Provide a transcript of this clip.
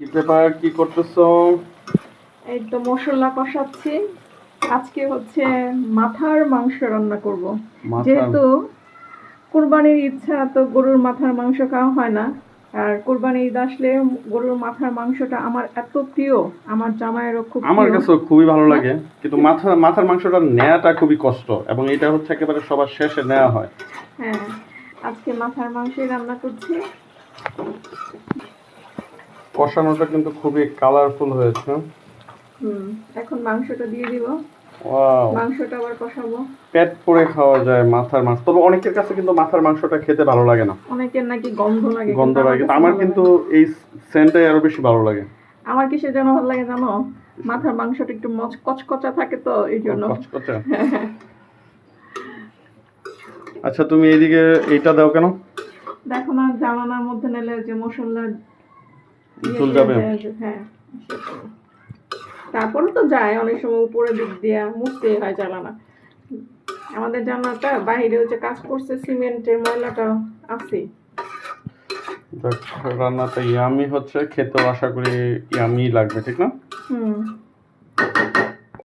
কি ব্যাপার, কি করতেছো? এই তো মশলা কষাচ্ছি। আজকে হচ্ছে মাথার মাংস রান্না করব। মাথার যেহেতু কুরবানির ইচ্ছা, তো গরুর মাথার মাংস খাওয়া হয় না। আর কুরবানির ঈদ আসলে গরুর মাথার মাংসটা আমার এত প্রিয়, আমার জামাইয়েরও খুব আমার প্রিয়। কাছে খুবই ভালো না? লাগে, কিন্তু মাথার মাংসটা নেওয়াটা খুবই কষ্ট, এবং এটা হচ্ছে একেবারে সবার শেষে নেওয়া হয়। হ্যাঁ, আজকে মাথার মাংসই রান্না করছি। কষানোটা কিন্তু খুবই কালারফুল হয়েছে। হুম, এখন মাংসটা দিয়ে দিব। ওয়াও, মাংসটা আবার কষাবো। পেট পুড়ে খাওয়া যায় মাথার মাংস, তবে অনেকের কাছে কিন্তু মাথার মাংসটা খেতে ভালো লাগে না, অনেকের নাকি গন্ধ লাগে, গন্ধ কিন্তু আমার লাগে। কাছে আমার ভালো কিন্তু লাগে। এই সেন্টটাই আরো বেশি ভালো লাগে। আমার কিসের জন্য ভালো লাগে জানো? মাথার মাংসটা একটু কচকচা থাকে, তো এই জন্য। কচকচা। আচ্ছা, তুমি এইদিকে এইটা দাও কেন? দেখো না, জানালার মধ্যে নিলে যে মশলা চুল যাবে। হ্যাঁ, সেটাই। তারপরে তো যায় অনেক সময় উপরের দিক দিয়ে মুছতে হয় জানালা। আমাদের জানালাটা বাইরে হচ্ছে কাজ করছে, সিমেন্টের ময়লাটা আছে। দেখ, রান্নাটা ইয়ামি হচ্ছে, খেতেও আশা করি ইয়ামি লাগবে, ঠিক না? হুম।